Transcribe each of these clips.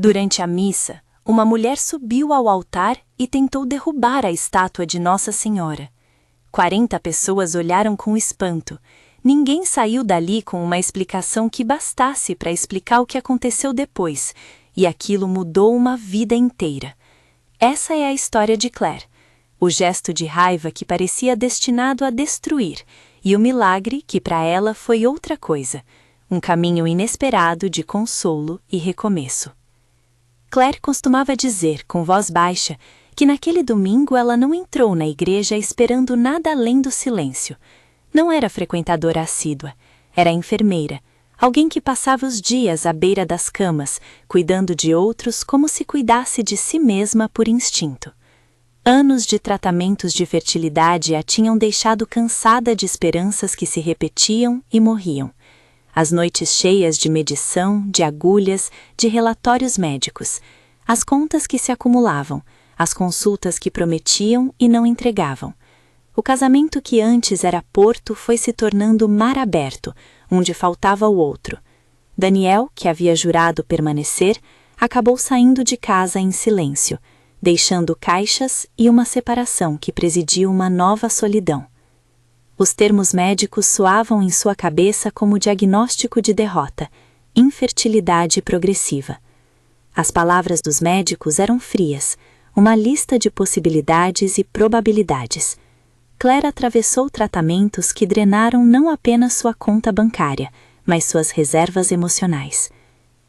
Durante a missa, uma mulher subiu ao altar e tentou derrubar a estátua de Nossa Senhora. 40 pessoas olharam com espanto. Ninguém saiu dali com uma explicação que bastasse para explicar o que aconteceu depois, e aquilo mudou uma vida inteira. Essa é a história de Claire. O gesto de raiva que parecia destinado a destruir, e o milagre que para ela foi outra coisa, um caminho inesperado de consolo e recomeço. Claire costumava dizer, com voz baixa, que naquele domingo ela não entrou na igreja esperando nada além do silêncio. Não era frequentadora assídua, era enfermeira, alguém que passava os dias à beira das camas, cuidando de outros como se cuidasse de si mesma por instinto. Anos de tratamentos de fertilidade a tinham deixado cansada de esperanças que se repetiam e morriam. As noites cheias de medição, de agulhas, de relatórios médicos, as contas que se acumulavam, as consultas que prometiam e não entregavam. O casamento que antes era porto foi se tornando mar aberto, onde faltava o outro. Daniel, que havia jurado permanecer, acabou saindo de casa em silêncio, deixando caixas e uma separação que presidiu uma nova solidão. Os termos médicos soavam em sua cabeça como diagnóstico de derrota, infertilidade progressiva. As palavras dos médicos eram frias, uma lista de possibilidades e probabilidades. Claire atravessou tratamentos que drenaram não apenas sua conta bancária, mas suas reservas emocionais.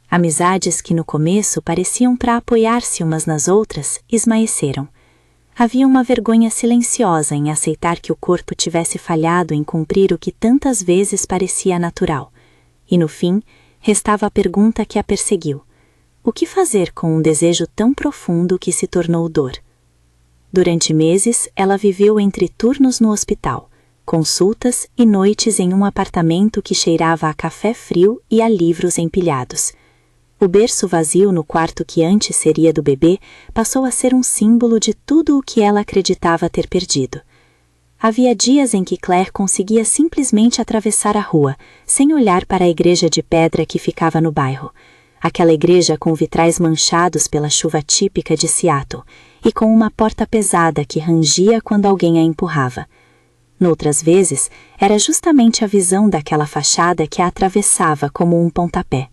Amizades que no começo pareciam para apoiar-se umas nas outras, esmaeceram. Havia uma vergonha silenciosa em aceitar que o corpo tivesse falhado em cumprir o que tantas vezes parecia natural. E no fim, restava a pergunta que a perseguiu. O que fazer com um desejo tão profundo que se tornou dor? Durante meses, ela viveu entre turnos no hospital, consultas e noites em um apartamento que cheirava a café frio e a livros empilhados. O berço vazio no quarto que antes seria do bebê passou a ser um símbolo de tudo o que ela acreditava ter perdido. Havia dias em que Claire conseguia simplesmente atravessar a rua, sem olhar para a igreja de pedra que ficava no bairro. Aquela igreja com vitrais manchados pela chuva típica de Seattle e com uma porta pesada que rangia quando alguém a empurrava. Noutras vezes, era justamente a visão daquela fachada que a atravessava como um pontapé.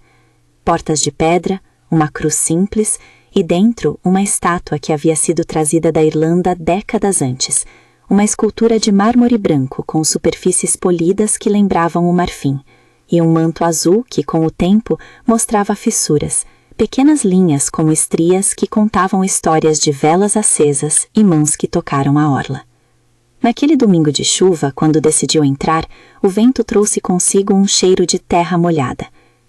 Portas de pedra, uma cruz simples e dentro uma estátua que havia sido trazida da Irlanda décadas antes, uma escultura de mármore branco com superfícies polidas que lembravam o marfim, e um manto azul que com o tempo mostrava fissuras, pequenas linhas como estrias que contavam histórias de velas acesas e mãos que tocaram a orla. Naquele domingo de chuva, quando decidiu entrar, o vento trouxe consigo um cheiro de terra molhada.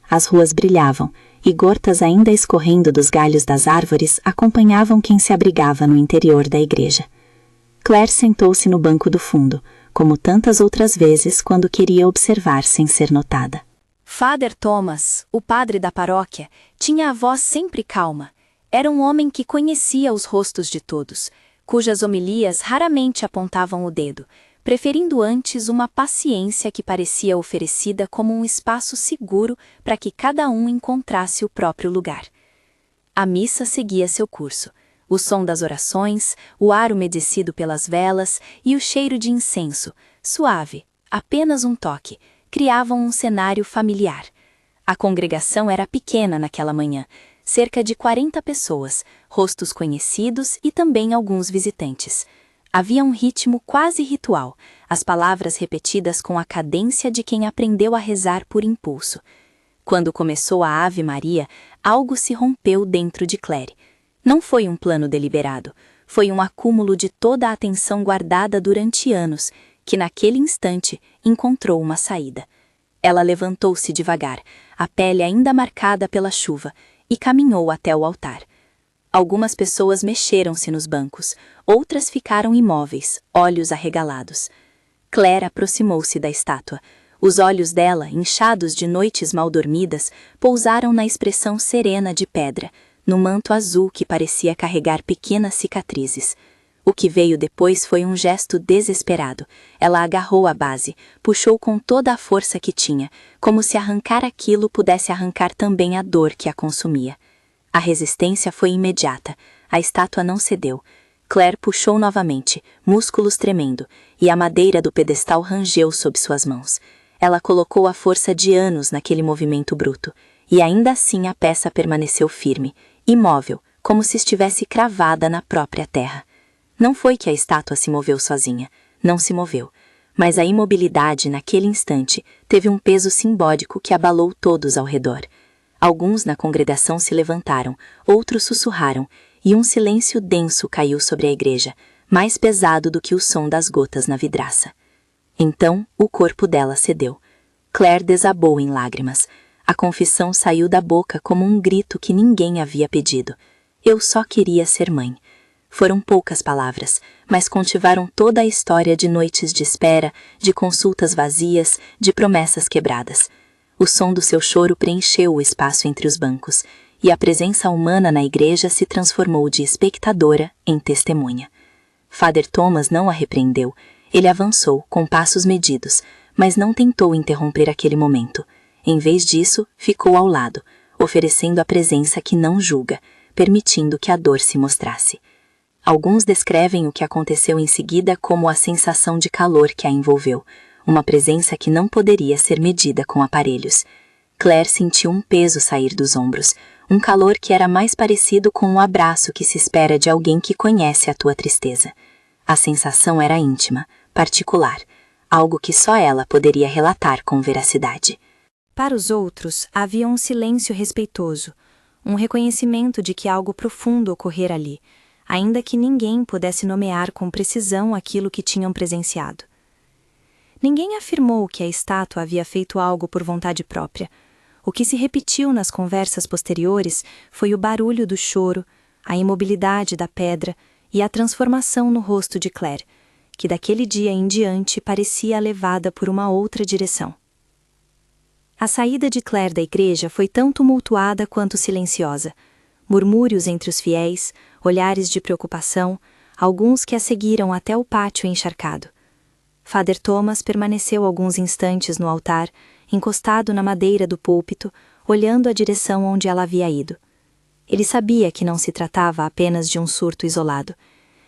As ruas brilhavam, e gotas ainda escorrendo dos galhos das árvores acompanhavam quem se abrigava no interior da igreja. Claire sentou-se no banco do fundo, como tantas outras vezes quando queria observar sem ser notada. Father Thomas, o padre da paróquia, tinha a voz sempre calma. Era um homem que conhecia os rostos de todos, cujas homilias raramente apontavam o dedo, preferindo antes uma paciência que parecia oferecida como um espaço seguro para que cada um encontrasse o próprio lugar. A missa seguia seu curso. O som das orações, o ar umedecido pelas velas e o cheiro de incenso, suave, apenas um toque, criavam um cenário familiar. A congregação era pequena naquela manhã, cerca de 40 pessoas, rostos conhecidos e também alguns visitantes. Havia um ritmo quase ritual, as palavras repetidas com a cadência de quem aprendeu a rezar por impulso. Quando começou a Ave Maria, algo se rompeu dentro de Claire. Não foi um plano deliberado, foi um acúmulo de toda a atenção guardada durante anos, que naquele instante encontrou uma saída. Ela levantou-se devagar, a pele ainda marcada pela chuva, e caminhou até o altar. Algumas pessoas mexeram-se nos bancos, outras ficaram imóveis, olhos arregalados. Claire aproximou-se da estátua. Os olhos dela, inchados de noites mal dormidas, pousaram na expressão serena de pedra, no manto azul que parecia carregar pequenas cicatrizes. O que veio depois foi um gesto desesperado. Ela agarrou a base, puxou com toda a força que tinha, como se arrancar aquilo pudesse arrancar também a dor que a consumia. A resistência foi imediata. A estátua não cedeu. Claire puxou novamente, músculos tremendo, e a madeira do pedestal rangeu sob suas mãos. Ela colocou a força de anos naquele movimento bruto, e ainda assim a peça permaneceu firme, imóvel, como se estivesse cravada na própria terra. Não foi que a estátua se moveu sozinha, não se moveu, mas a imobilidade naquele instante teve um peso simbólico que abalou todos ao redor. Alguns na congregação se levantaram, outros sussurraram, e um silêncio denso caiu sobre a igreja, mais pesado do que o som das gotas na vidraça. Então, o corpo dela cedeu. Claire desabou em lágrimas. A confissão saiu da boca como um grito que ninguém havia pedido. Eu só queria ser mãe. Foram poucas palavras, mas contiveram toda a história de noites de espera, de consultas vazias, de promessas quebradas. O som do seu choro preencheu o espaço entre os bancos, e a presença humana na igreja se transformou de espectadora em testemunha. Father Thomas não a repreendeu. Ele avançou, com passos medidos, mas não tentou interromper aquele momento. Em vez disso, ficou ao lado, oferecendo a presença que não julga, permitindo que a dor se mostrasse. Alguns descrevem o que aconteceu em seguida como a sensação de calor que a envolveu, uma presença que não poderia ser medida com aparelhos. Claire sentiu um peso sair dos ombros, um calor que era mais parecido com um abraço que se espera de alguém que conhece a tua tristeza. A sensação era íntima, particular, algo que só ela poderia relatar com veracidade. Para os outros, havia um silêncio respeitoso, um reconhecimento de que algo profundo ocorrera ali, ainda que ninguém pudesse nomear com precisão aquilo que tinham presenciado. Ninguém afirmou que a estátua havia feito algo por vontade própria. O que se repetiu nas conversas posteriores foi o barulho do choro, a imobilidade da pedra e a transformação no rosto de Claire, que daquele dia em diante parecia levada por uma outra direção. A saída de Claire da igreja foi tão tumultuada quanto silenciosa. Murmúrios entre os fiéis, olhares de preocupação, alguns que a seguiram até o pátio encharcado. Father Thomas permaneceu alguns instantes no altar, encostado na madeira do púlpito, olhando a direção onde ela havia ido. Ele sabia que não se tratava apenas de um surto isolado.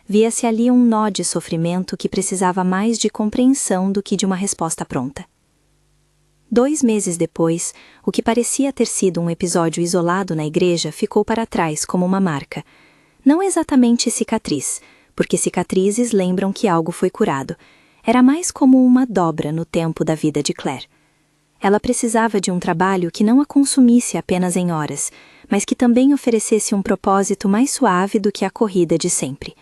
Via-se ali um nó de sofrimento que precisava mais de compreensão do que de uma resposta pronta. 2 meses depois, o que parecia ter sido um episódio isolado na igreja ficou para trás como uma marca. Não exatamente cicatriz, porque cicatrizes lembram que algo foi curado. Era mais como uma dobra no tempo da vida de Claire. Ela precisava de um trabalho que não a consumisse apenas em horas, mas que também oferecesse um propósito mais suave do que a corrida de sempre.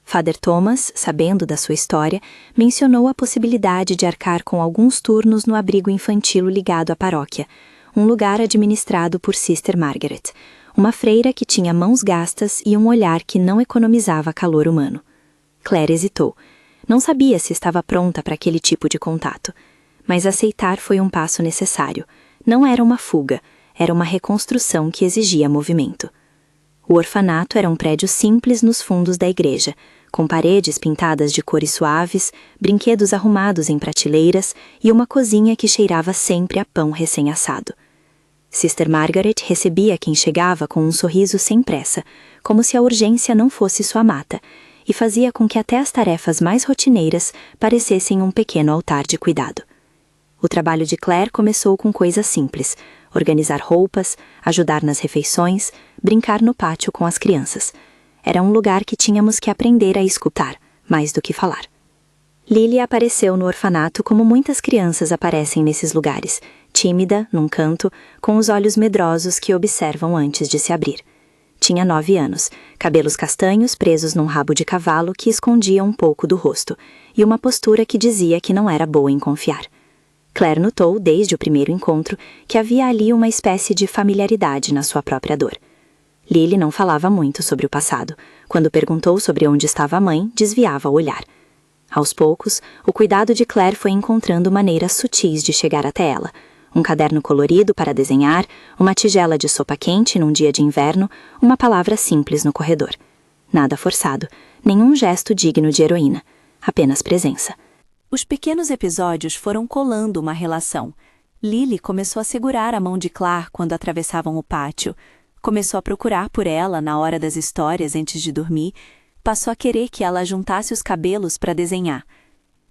Father Thomas, sabendo da sua história, mencionou a possibilidade de arcar com alguns turnos no abrigo infantil ligado à paróquia, um lugar administrado por Sister Margaret, uma freira que tinha mãos gastas e um olhar que não economizava calor humano. Claire hesitou. Não sabia se estava pronta para aquele tipo de contato, mas aceitar foi um passo necessário. Não era uma fuga, era uma reconstrução que exigia movimento. O orfanato era um prédio simples nos fundos da igreja, com paredes pintadas de cores suaves, brinquedos arrumados em prateleiras e uma cozinha que cheirava sempre a pão recém-assado. Sister Margaret recebia quem chegava com um sorriso sem pressa, como se a urgência não fosse sua mata, e fazia com que até as tarefas mais rotineiras parecessem um pequeno altar de cuidado. O trabalho de Claire começou com coisas simples: organizar roupas, ajudar nas refeições, brincar no pátio com as crianças. Era um lugar que tínhamos que aprender a escutar, mais do que falar. Lily apareceu no orfanato como muitas crianças aparecem nesses lugares, tímida, num canto, com os olhos medrosos que observam antes de se abrir. Tinha 9 anos, cabelos castanhos presos num rabo de cavalo que escondia um pouco do rosto, e uma postura que dizia que não era boa em confiar. Claire notou, desde o primeiro encontro, que havia ali uma espécie de familiaridade na sua própria dor. Lily não falava muito sobre o passado. Quando perguntou sobre onde estava a mãe, desviava o olhar. Aos poucos, o cuidado de Claire foi encontrando maneiras sutis de chegar até ela. Um caderno colorido para desenhar, uma tigela de sopa quente num dia de inverno, uma palavra simples no corredor. Nada forçado, nenhum gesto digno de heroína, apenas presença. Os pequenos episódios foram colando uma relação. Lily começou a segurar a mão de Claire quando atravessavam o pátio. Começou a procurar por ela na hora das histórias antes de dormir, passou a querer que ela juntasse os cabelos para desenhar.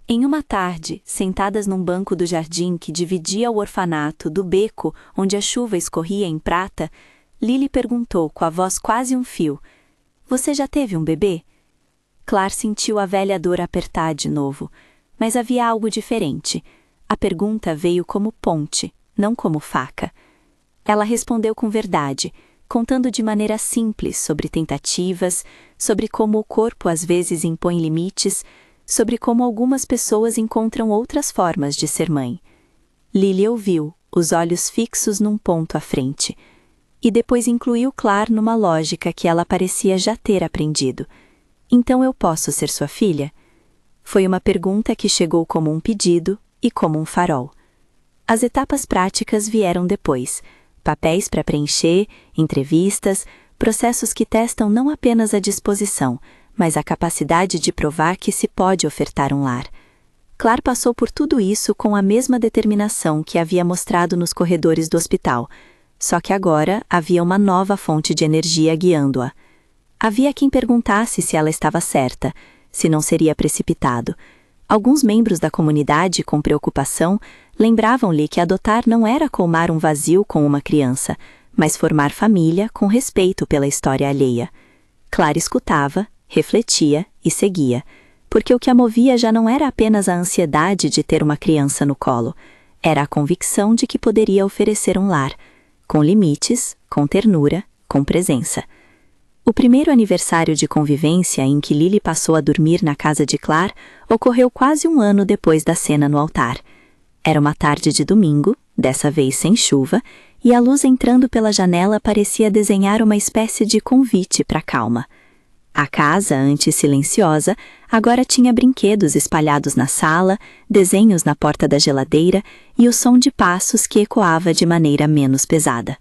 Em uma tarde, sentadas num banco do jardim que dividia o orfanato do beco onde a chuva escorria em prata, Lily perguntou com a voz quase um fio: "Você já teve um bebê?" Claire sentiu a velha dor apertar de novo, mas havia algo diferente. A pergunta veio como ponte, não como faca. Ela respondeu com verdade, contando de maneira simples sobre tentativas, sobre como o corpo às vezes impõe limites, sobre como algumas pessoas encontram outras formas de ser mãe. Lily ouviu, os olhos fixos num ponto à frente, e depois incluiu Claire numa lógica que ela parecia já ter aprendido. "Então eu posso ser sua filha?" Foi uma pergunta que chegou como um pedido e como um farol. As etapas práticas vieram depois. Papéis para preencher, entrevistas, processos que testam não apenas a disposição, mas a capacidade de provar que se pode ofertar um lar. Claire passou por tudo isso com a mesma determinação que havia mostrado nos corredores do hospital, só que agora havia uma nova fonte de energia guiando-a. Havia quem perguntasse se ela estava certa, se não seria precipitado. Alguns membros da comunidade, com preocupação, lembravam-lhe que adotar não era colmar um vazio com uma criança, mas formar família com respeito pela história alheia. Claire escutava, refletia e seguia, porque o que a movia já não era apenas a ansiedade de ter uma criança no colo, era a convicção de que poderia oferecer um lar, com limites, com ternura, com presença. O primeiro aniversário de convivência em que Lily passou a dormir na casa de Claire ocorreu quase um ano depois da cena no altar. Era uma tarde de domingo, dessa vez sem chuva, e a luz entrando pela janela parecia desenhar uma espécie de convite para a calma. A casa, antes silenciosa, agora tinha brinquedos espalhados na sala, desenhos na porta da geladeira e o som de passos que ecoava de maneira menos pesada.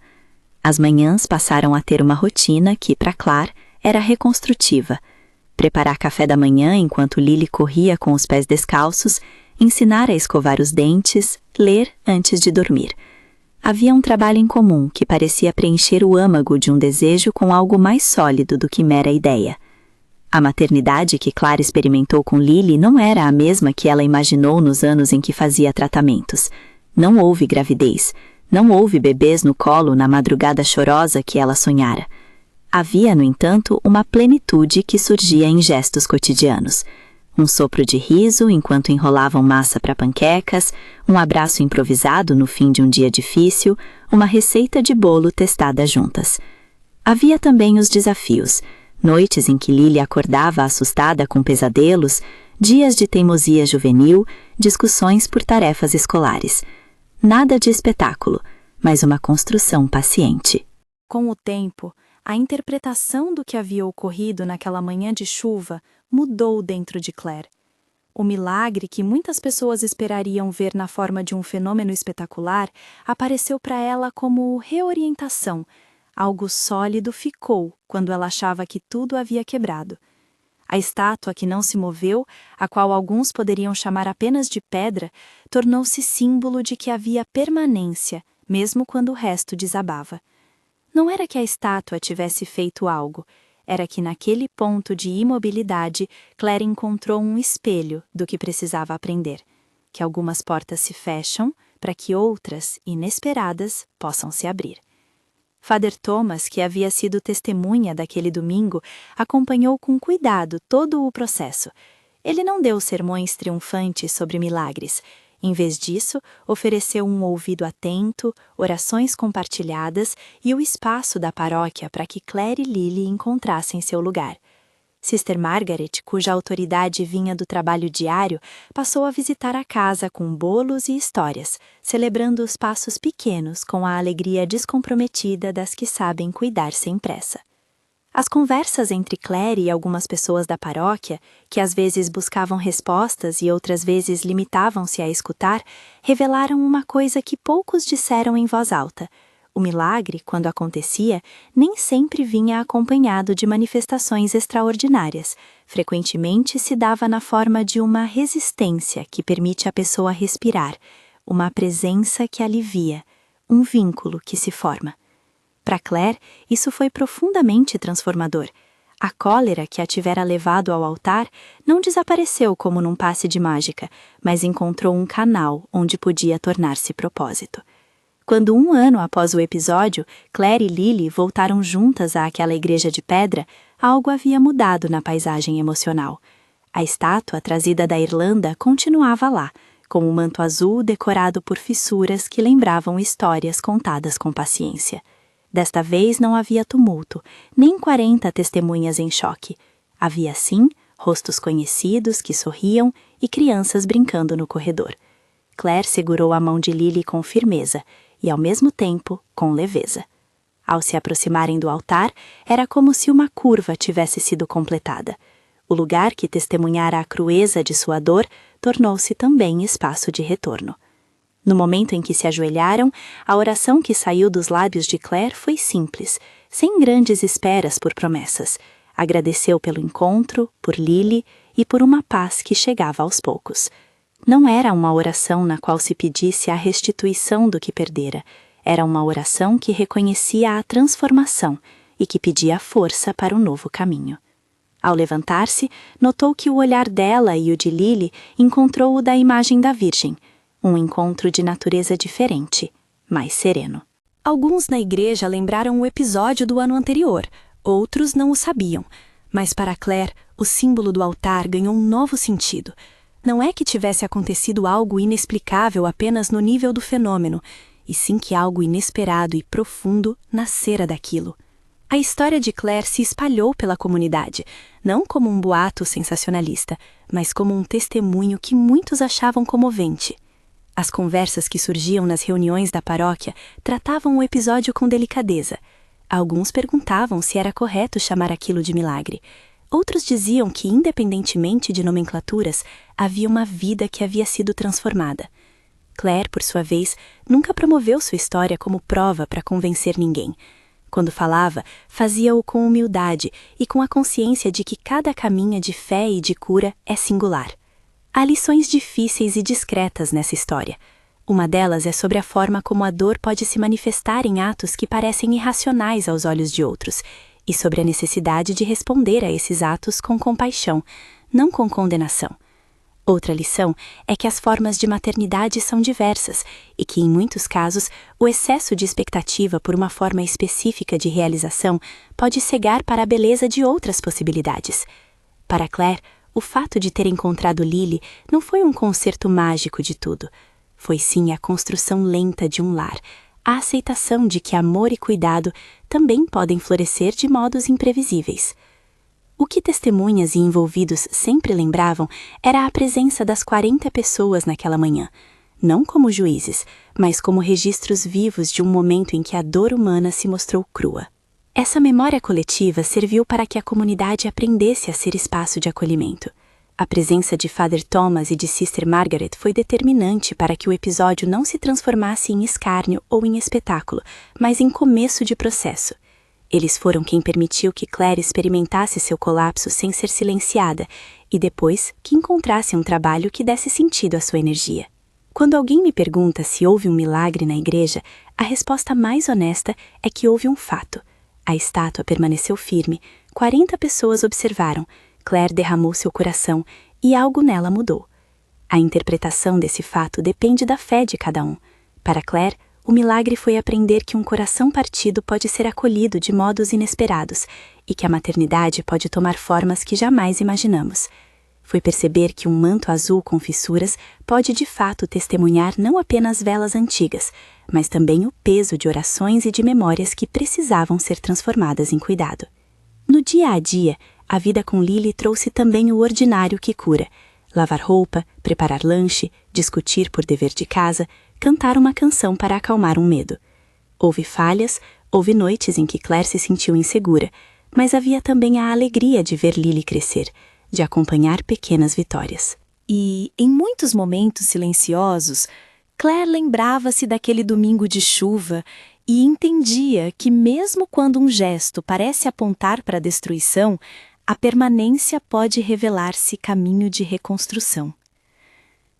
As manhãs passaram a ter uma rotina que, para Claire, era reconstrutiva. Preparar café da manhã enquanto Lily corria com os pés descalços, ensinar a escovar os dentes, ler antes de dormir. Havia um trabalho em comum que parecia preencher o âmago de um desejo com algo mais sólido do que mera ideia. A maternidade que Claire experimentou com Lily não era a mesma que ela imaginou nos anos em que fazia tratamentos. Não houve gravidez. Não houve bebês no colo na madrugada chorosa que ela sonhara. Havia, no entanto, uma plenitude que surgia em gestos cotidianos. Um sopro de riso enquanto enrolavam massa para panquecas, um abraço improvisado no fim de um dia difícil, uma receita de bolo testada juntas. Havia também os desafios, noites em que Lily acordava assustada com pesadelos, dias de teimosia juvenil, discussões por tarefas escolares. Nada de espetáculo, mas uma construção paciente. Com o tempo, a interpretação do que havia ocorrido naquela manhã de chuva mudou dentro de Claire. O milagre que muitas pessoas esperariam ver na forma de um fenômeno espetacular apareceu para ela como reorientação. Algo sólido ficou quando ela achava que tudo havia quebrado. A estátua que não se moveu, a qual alguns poderiam chamar apenas de pedra, tornou-se símbolo de que havia permanência, mesmo quando o resto desabava. Não era que a estátua tivesse feito algo, era que naquele ponto de imobilidade, Claire encontrou um espelho do que precisava aprender, que algumas portas se fecham para que outras, inesperadas, possam se abrir. Father Thomas, que havia sido testemunha daquele domingo, acompanhou com cuidado todo o processo. Ele não deu sermões triunfantes sobre milagres. Em vez disso, ofereceu um ouvido atento, orações compartilhadas e o espaço da paróquia para que Claire e Lily encontrassem seu lugar. Sister Margaret, cuja autoridade vinha do trabalho diário, passou a visitar a casa com bolos e histórias, celebrando os passos pequenos com a alegria descomprometida das que sabem cuidar sem pressa. As conversas entre Claire e algumas pessoas da paróquia, que às vezes buscavam respostas e outras vezes limitavam-se a escutar, revelaram uma coisa que poucos disseram em voz alta. O milagre, quando acontecia, nem sempre vinha acompanhado de manifestações extraordinárias. Frequentemente se dava na forma de uma resistência que permite à pessoa respirar, uma presença que alivia, um vínculo que se forma. Para Claire, isso foi profundamente transformador. A cólera que a tivera levado ao altar não desapareceu como num passe de mágica, mas encontrou um canal onde podia tornar-se propósito. Quando 1 ano após o episódio, Claire e Lily voltaram juntas àquela igreja de pedra, algo havia mudado na paisagem emocional. A estátua trazida da Irlanda continuava lá, com um manto azul decorado por fissuras que lembravam histórias contadas com paciência. Desta vez não havia tumulto, nem 40 testemunhas em choque. Havia, sim, rostos conhecidos que sorriam e crianças brincando no corredor. Claire segurou a mão de Lily com firmeza e, ao mesmo tempo, com leveza. Ao se aproximarem do altar, era como se uma curva tivesse sido completada. O lugar que testemunhara a crueza de sua dor tornou-se também espaço de retorno. No momento em que se ajoelharam, a oração que saiu dos lábios de Claire foi simples, sem grandes esperas por promessas. Agradeceu pelo encontro, por Lily e por uma paz que chegava aos poucos. Não era uma oração na qual se pedisse a restituição do que perdera. Era uma oração que reconhecia a transformação e que pedia força para um novo caminho. Ao levantar-se, notou que o olhar dela e o de Lily encontrou o da imagem da Virgem, um encontro de natureza diferente, mais sereno. Alguns na igreja lembraram o episódio do ano anterior, outros não o sabiam, mas para Claire, o símbolo do altar ganhou um novo sentido. Não é que tivesse acontecido algo inexplicável apenas no nível do fenômeno, e sim que algo inesperado e profundo nascera daquilo. A história de Claire se espalhou pela comunidade, não como um boato sensacionalista, mas como um testemunho que muitos achavam comovente. As conversas que surgiam nas reuniões da paróquia tratavam o episódio com delicadeza. Alguns perguntavam se era correto chamar aquilo de milagre. Outros diziam que, independentemente de nomenclaturas, havia uma vida que havia sido transformada. Claire, por sua vez, nunca promoveu sua história como prova para convencer ninguém. Quando falava, fazia-o com humildade e com a consciência de que cada caminho de fé e de cura é singular. Há lições difíceis e discretas nessa história. Uma delas é sobre a forma como a dor pode se manifestar em atos que parecem irracionais aos olhos de outros, e sobre a necessidade de responder a esses atos com compaixão, não com condenação. Outra lição é que as formas de maternidade são diversas e que, em muitos casos, o excesso de expectativa por uma forma específica de realização pode cegar para a beleza de outras possibilidades. Para Claire, o fato de ter encontrado Lily não foi um concerto mágico de tudo. Foi sim a construção lenta de um lar, a aceitação de que amor e cuidado também podem florescer de modos imprevisíveis. O que testemunhas e envolvidos sempre lembravam era a presença das 40 pessoas naquela manhã, não como juízes, mas como registros vivos de um momento em que a dor humana se mostrou crua. Essa memória coletiva serviu para que a comunidade aprendesse a ser espaço de acolhimento. A presença de Father Thomas e de Sister Margaret foi determinante para que o episódio não se transformasse em escárnio ou em espetáculo, mas em começo de processo. Eles foram quem permitiu que Claire experimentasse seu colapso sem ser silenciada e depois que encontrasse um trabalho que desse sentido à sua energia. Quando alguém me pergunta se houve um milagre na igreja, a resposta mais honesta é que houve um fato. A estátua permaneceu firme, 40 pessoas observaram, Claire derramou seu coração e algo nela mudou. A interpretação desse fato depende da fé de cada um. Para Claire, o milagre foi aprender que um coração partido pode ser acolhido de modos inesperados e que a maternidade pode tomar formas que jamais imaginamos. Foi perceber que um manto azul com fissuras pode de fato testemunhar não apenas velas antigas, mas também o peso de orações e de memórias que precisavam ser transformadas em cuidado. No dia a dia, a vida com Lily trouxe também o ordinário que cura. Lavar roupa, preparar lanche, discutir por dever de casa, cantar uma canção para acalmar um medo. Houve falhas, houve noites em que Claire se sentiu insegura, mas havia também a alegria de ver Lily crescer, de acompanhar pequenas vitórias. E, em muitos momentos silenciosos, Claire lembrava-se daquele domingo de chuva e entendia que mesmo quando um gesto parece apontar para a destruição, a permanência pode revelar-se caminho de reconstrução.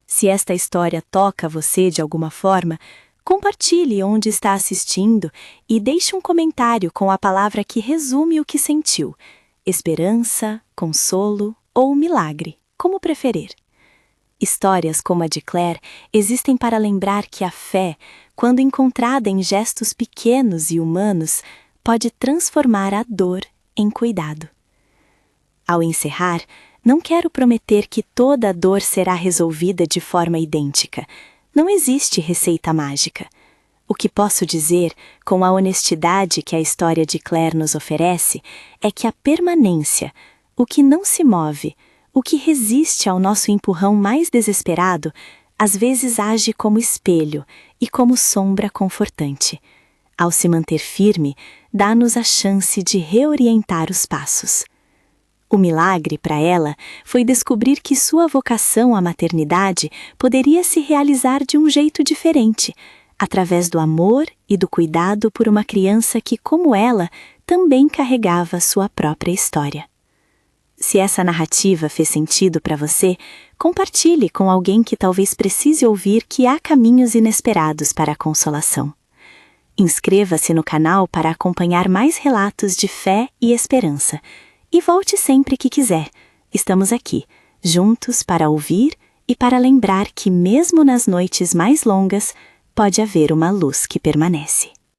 Se esta história toca você de alguma forma, Compartilhe onde está assistindo e deixe um comentário com a palavra que resume o que sentiu: esperança, consolo ou milagre, como preferir. Histórias como a de Claire existem para lembrar que a fé, quando encontrada em gestos pequenos e humanos, pode transformar a dor em cuidado. Ao encerrar, não quero prometer que toda a dor será resolvida de forma idêntica. Não existe receita mágica. O que posso dizer, com a honestidade que a história de Claire nos oferece, é que a permanência, o que não se move, o que resiste ao nosso empurrão mais desesperado, às vezes age como espelho e como sombra confortante. Ao se manter firme, dá-nos a chance de reorientar os passos. O milagre para ela foi descobrir que sua vocação à maternidade poderia se realizar de um jeito diferente, através do amor e do cuidado por uma criança que, como ela, também carregava sua própria história. Se essa narrativa fez sentido para você, compartilhe com alguém que talvez precise ouvir que há caminhos inesperados para a consolação. Inscreva-se no canal para acompanhar mais relatos de fé e esperança. E volte sempre que quiser. Estamos aqui, juntos para ouvir e para lembrar que mesmo nas noites mais longas, pode haver uma luz que permanece.